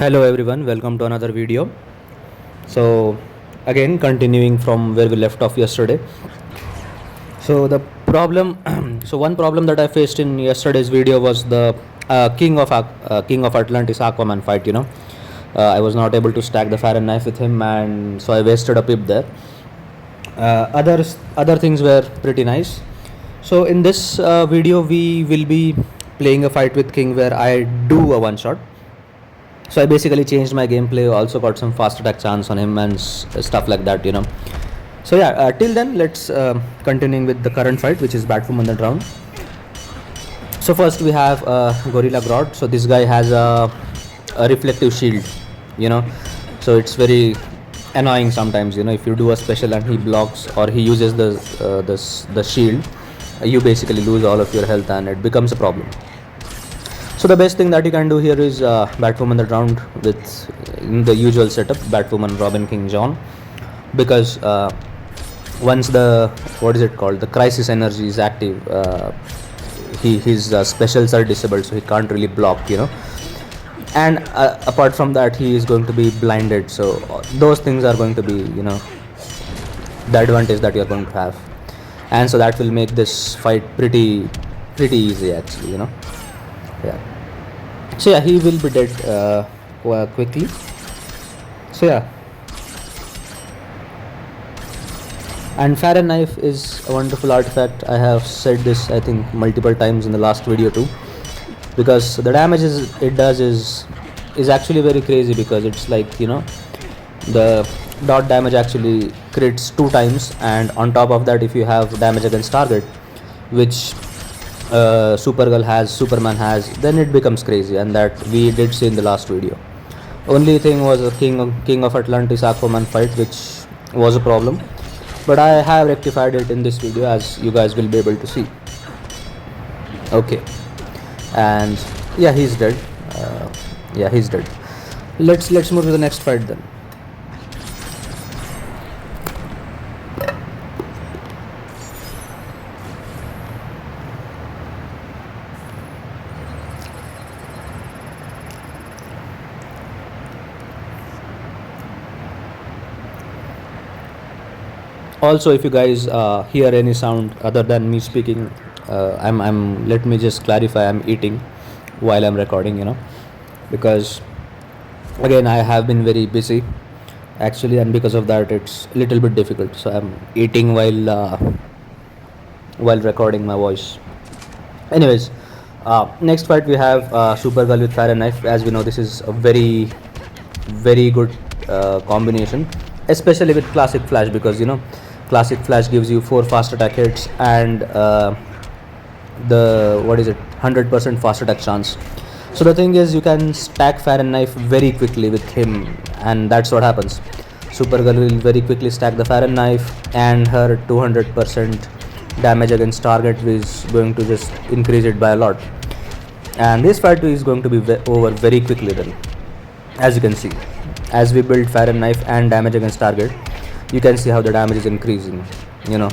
Hello everyone, welcome to another video. So again continuing from where we left off yesterday. So the problem so one problem that I faced in yesterday's video was the King of Atlantis Aquaman fight. I was not able to stack the Fire and Knife with him, and so I wasted a pip there. Other things were pretty nice. So in this video we will be playing a fight with King where I do a one shot. So I basically changed my gameplay, also got some fast attack chance on him and stuff like that. So yeah, till then let's continuing with the current fight, which is Batwoman the Drowned. So first we have Gorilla Grodd. So this guy has a reflective shield, so it's very annoying sometimes. If you do a special and he blocks or he uses the shield, you basically lose all of your health and it becomes a problem. So the best thing that you can do here is Batwoman the Drowned with in the usual setup, Batwoman, Robin, King, John, because once the the crisis energy is active, his specials are disabled, so he can't really block, and apart from that he is going to be blinded, so those things are going to be the advantage that you are going to have, and so that will make this fight pretty easy actually. Yeah. So yeah, he will be dead quickly. So yeah, and Fire and Knife is a wonderful artifact. I have said this I think multiple times in the last video too, because the damage it does is actually very crazy, because it's like the dot damage actually crits 2 times, and on top of that if you have damage against target, which Supergirl has, Superman has, then it becomes crazy, and that we did see in the last video. Only thing was a King of Atlantis Aquaman fight, which was a problem, but I have rectified it in this video, as you guys will be able to see. Okay, and yeah, he's dead. He's dead. Let's move to the next fight then. Also, if you guys hear any sound other than me speaking, I'm let me just clarify, I'm eating while I'm recording, because again I have been very busy actually, and because of that it's a little bit difficult, so I'm eating while recording my voice. Anyways, next fight we have Supergirl with Fire and Knife. As we know, this is a very good combination, especially with Classic Flash, because Classic Flash gives you 4 fast attack hits and the 100% fast attack chance. So the thing is, you can stack Fire and Knife very quickly with him, and that's what happens. Supergirl will very quickly stack the Fire and Knife, and her 200% damage against target is going to just increase it by a lot, and this fight is going to be over very quickly then. As you can see, as we build Fire and Knife and damage against target, you can see how the damage is increasing. Yeah,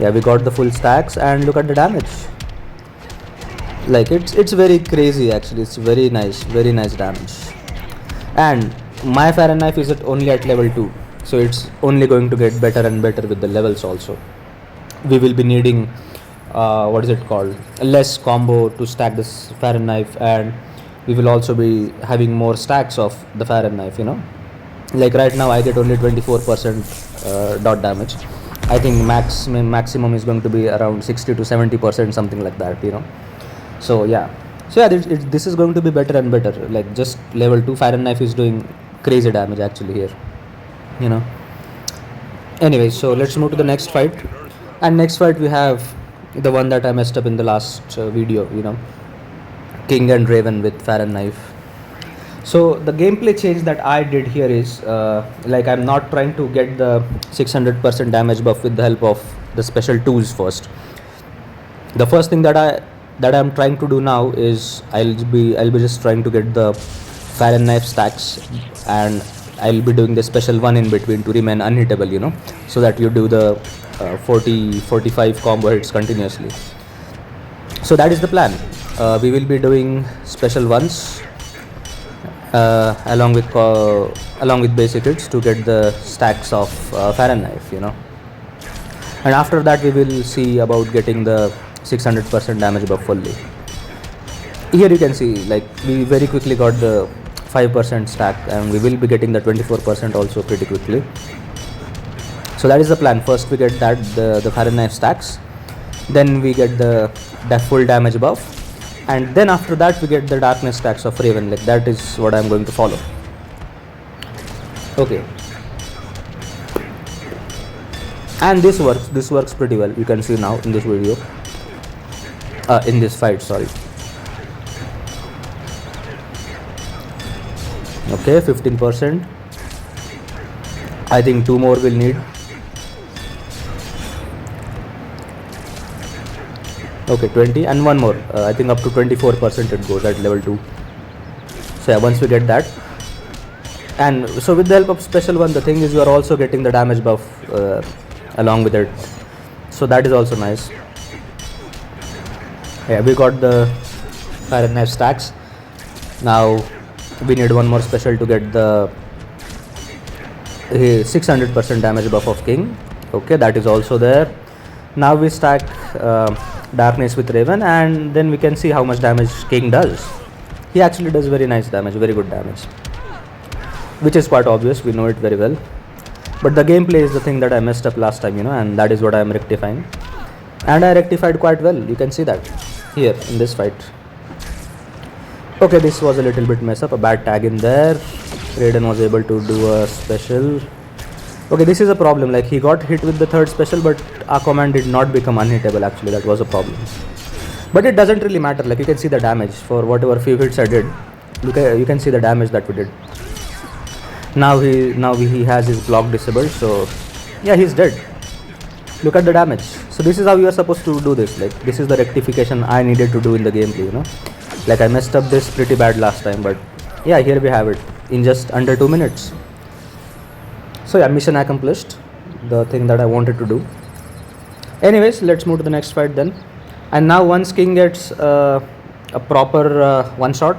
we got the full stacks, and look at the damage. Like it's very crazy actually. It's very nice damage. And my Fire and Knife is only at level 2, so it's only going to get better and better with the levels. Also, we will be needing less combo to stack this Fire and Knife, and we will also be having more stacks of the Fire and Knife. Like right now I get only 24% dot damage. I think maximum is going to be around 60 to 70%, something like that. So yeah, this is going to be better and better. Like just level 2 Fire and Knife is doing crazy damage actually here. Anyway, so let's move to the next fight. And next fight we have the one that I messed up in the last video, King and Raven with Fire and Knife. So the gameplay change that I did here is like I'm not trying to get the 600% damage buff with the help of the special tools first. The first thing that I'm trying to do now is I'll be just trying to get the Fire and Knife stacks, and I'll be doing the special one in between to remain unhittable, so that you do the 40-45 combo hits continuously. So that is the plan. We will be doing special ones along with basic hits to get the stacks of Fahrenheit, you know. And after that we will see about getting the 600% damage buff fully. Here you can see like we very quickly got the 5% stack, and we will be getting the 24% also pretty quickly. So that is the plan. First we get that the Fahrenheit stacks, then we get the full damage buff, and then after that we get the darkness stacks of Raven. Like that is what I am going to follow. Okay, and this works pretty well. You can see now in this video, in this fight, sorry. Okay, 15%. I think 2 more will need. Okay, 20 and 1 more. I think up to 24% it goes at level 2. So yeah, once we get that, and so with the help of special one, the thing is you are also getting the damage buff along with it. So that is also nice. Yeah, we got the Fahrenheit stacks. Now we need one more special to get the 600% damage buff of King. Okay, that is also there. Now we stack darkness with Raven, and then we can see how much damage King does. He actually does very nice damage, very good damage, which is quite obvious. We know it very well, but the gameplay is the thing that I messed up last time, you know, and that is what I am rectifying, and I rectified quite well. You can see that here in this fight. Okay, this was a little bit mess up, a bad tag in there. Raiden was able to do a special. Okay, this is a problem. Like he got hit with the third special, but our command did not become unhittable. Actually, that was a problem. But it doesn't really matter. Like you can see the damage for whatever few hits I did. You can see the damage that we did. Now he has his block disabled. So yeah, he's dead. Look at the damage. So this is how you are supposed to do this. Like this is the rectification I needed to do in the gameplay. You know, like I messed up this pretty bad last time, but yeah, here we have it in just under 2 minutes. So yeah, mission accomplished, the thing that I wanted to do. Anyways, let's move to the next fight then. And now once King gets a proper one shot,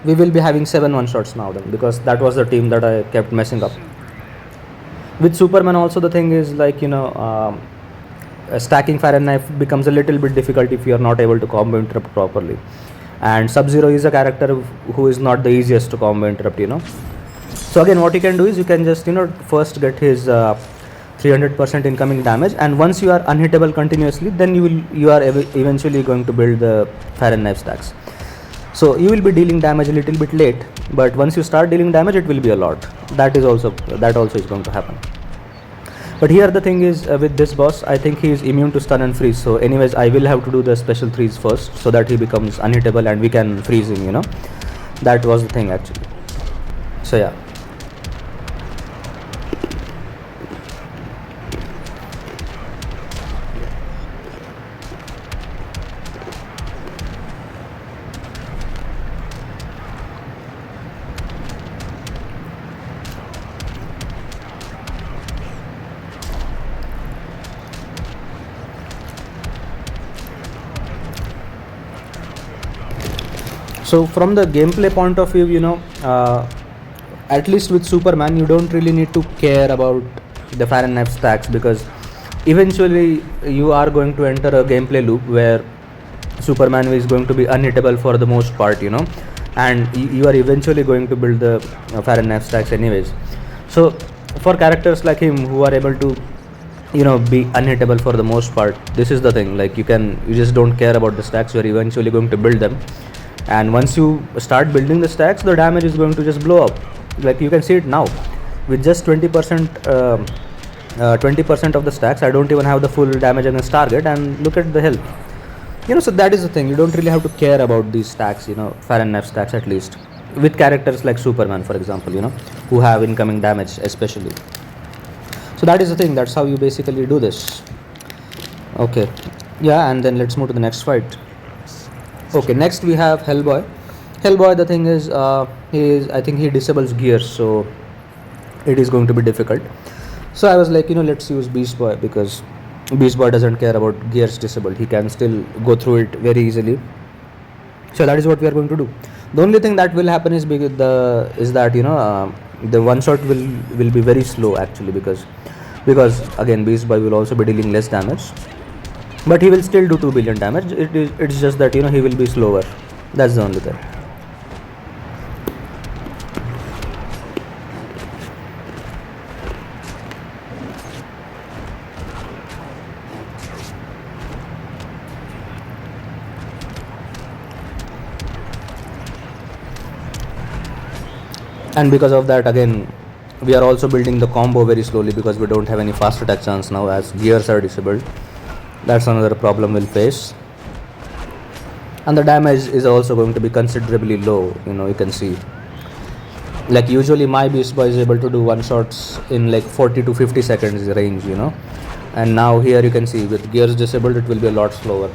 we will be having 7 one shots now then, because that was the team that I kept messing up. With Superman also the thing is like, you know, stacking Fahrenheit becomes a little bit difficult if you are not able to combo interrupt properly. And Sub-Zero is a character who is not the easiest to combo interrupt, you know. So again, what you can do is you can just, you know, first get his 300% incoming damage, and once you are unhittable continuously, then you are eventually going to build the Fahrenheit stacks. So you will be dealing damage a little bit late, but once you start dealing damage, it will be a lot. That also is going to happen. But here the thing is with this boss, I think he is immune to stun and freeze. So anyways, I will have to do the special 3s first so that he becomes unhittable and we can freeze him, you know. That was the thing actually. So yeah. So from the gameplay point of view, you know, at least with Superman, you don't really need to care about the Fahrenheit stacks, because eventually you are going to enter a gameplay loop where Superman is going to be unhittable for the most part, you know, and you are eventually going to build the Fahrenheit stacks anyways. So for characters like him who are able to, you know, be unhittable for the most part, this is the thing. Like you just don't care about the stacks. You are eventually going to build them, and once you start building the stacks, the damage is going to just blow up. Like you can see it now with just 20% of the stacks. I don't even have the full damage against target, and look at the health, you know. So that is the thing, you don't really have to care about these stacks, you know, Fahrenheit stacks, at least with characters like Superman, for example, you know, who have incoming damage especially. So that is the thing, that's how you basically do this. Okay, yeah, and then let's move to the next fight. Okay, next we have Hellboy. The thing is, I think he disables gears, so it is going to be difficult. So I was like, you know, let's use Beast Boy, because Beast Boy doesn't care about gears disabled. He can still go through it very easily. So that is what we are going to do. The only thing that will happen is because is that the one shot will be very slow actually, because again Beast Boy will also be dealing less damage, but he will still do 2 billion damage. It's just that he will be slower. That's the only thing. And because of that, again, we are also building the combo very slowly because we don't have any fast attack chance now as gears are disabled. That's another problem we'll face. And the damage is also going to be considerably low. You can see, like, usually my Beast Boy is able to do one shots in like 40 to 50 seconds range, and now here you can see with gears disabled it will be a lot slower.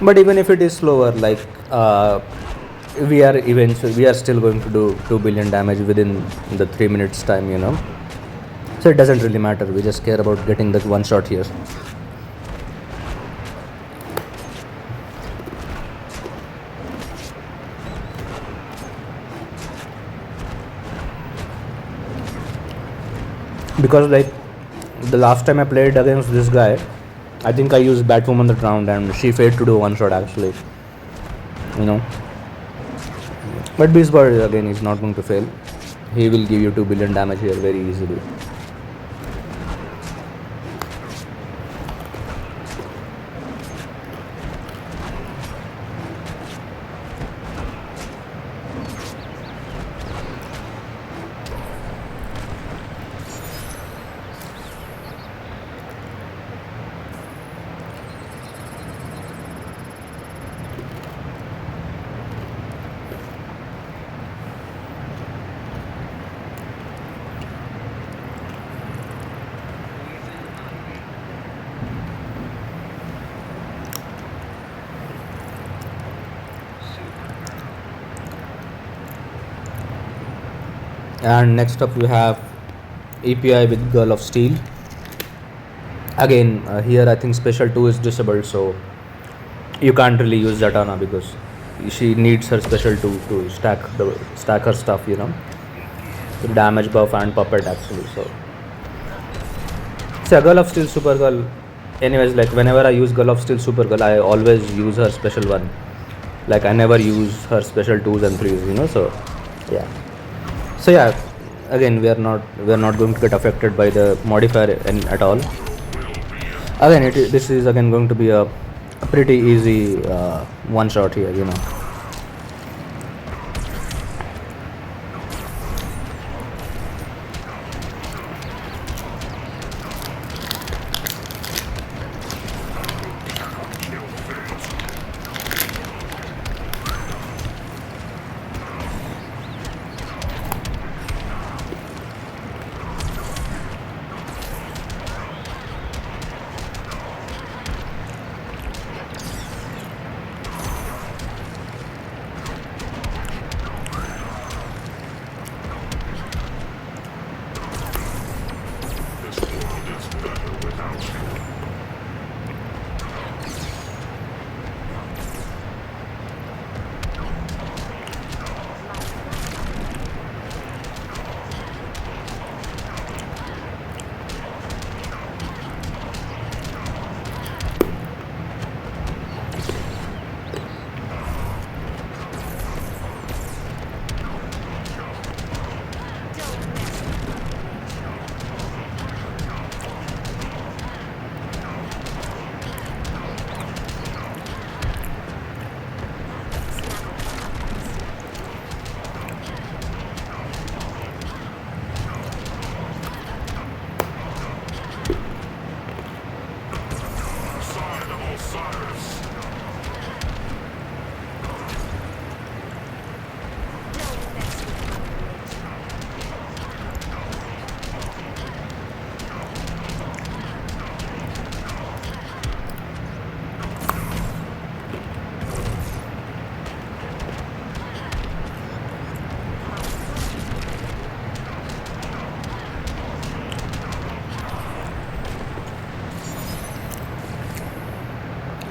But even if it is slower, like, we are still going to do 2 billion damage within the 3 minutes time, so it doesn't really matter. We just care about getting that one shot here. Because, like, the last time I played against this guy, I think I used Batwoman that round and she failed to do one shot actually. But Beast Boy again is not going to fail. He will give you 2 billion damage here very easily. And next up we have API with Girl of Steel. Again, here I think special 2 is disabled, so you can't really use Zatanna because she needs her special 2 to stack her stuff, the damage buff and puppet actually. So Girl of Steel Supergirl, anyways, like whenever I use Girl of Steel Supergirl, I always use her special 1. Like, I never use her special 2s and 3s, so yeah, again, we are not going to get affected by the modifier at all. Again, this is again going to be a pretty easy one shot here,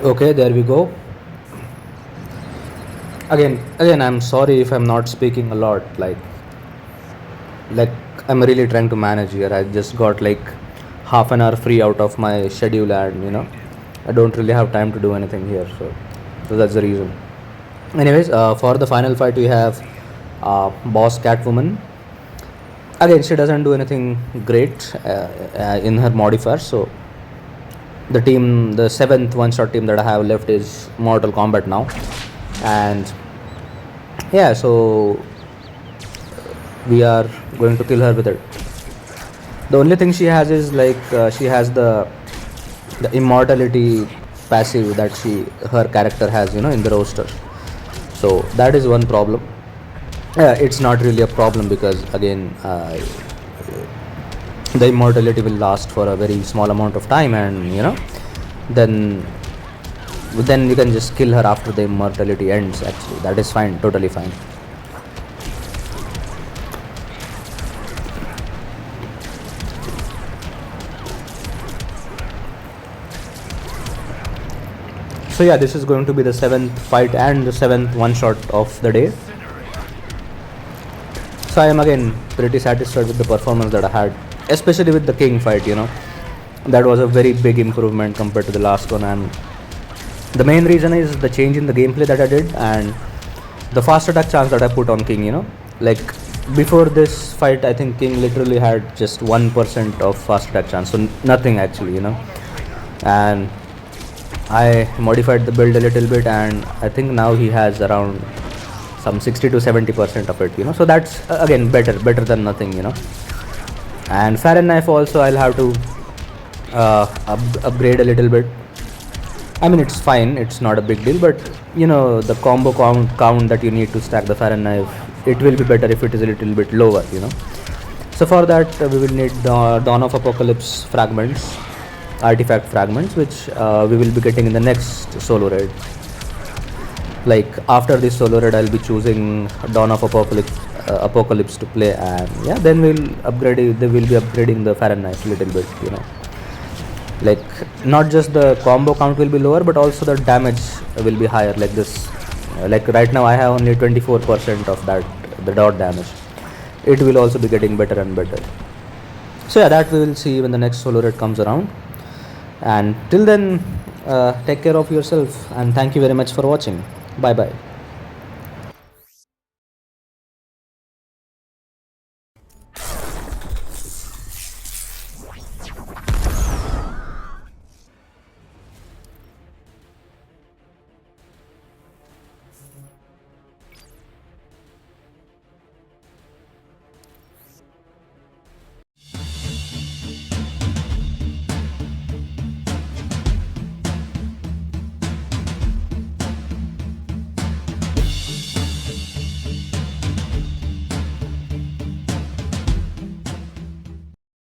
Okay, there we go. Again, I'm sorry if I'm not speaking a lot. Like I'm really trying to manage here. I just got like half an hour free out of my schedule, and I don't really have time to do anything here. So that's the reason. Anyways, for the final fight, we have boss Catwoman. Again, she doesn't do anything great in her modifier. So the seventh one-shot team that I have left is Mortal Kombat now, and yeah, so we are going to kill her with it. The only thing she has is she has the immortality passive that her character has, in the roster. So that is one problem. It's not really a problem because again, the immortality will last for a very small amount of time, and then then you can just kill her after the immortality ends. Actually, that is fine, totally fine. So yeah, this is going to be the seventh fight and the seventh one shot of the day. So I am again pretty satisfied with the performance that I had, especially with the king fight. That was a very big improvement compared to the last one, and the main reason is the change in the gameplay that I did and the fast attack chance that I put on king. Like before this fight, I think king literally had just 1% of fast attack chance, so nothing actually. And I modified the build a little bit, and I think now he has around some 60 to 70% of it. So that's again better than nothing. And Farron knife also I'll have to upgrade a little bit. I mean, it's fine, it's not a big deal, but the combo count that you need to stack the Farron knife, it will be better if it is a little bit lower. So for that, we will need the Dawn of Apocalypse fragments, artifact fragments, which we will be getting in the next solo raid. Like after this solo raid, I'll be choosing Dawn of Apocalypse to play, and yeah, then we'll upgrade it. They will be upgrading the Farron knife a little bit. Like not just the combo count will be lower, but also the damage will be higher. Like this, like right now I have only 24% of that, the dot damage. It will also be getting better and better. So yeah, that we will see when the next solo raid comes around. And till then, take care of yourself, and thank you very much for watching. Bye bye.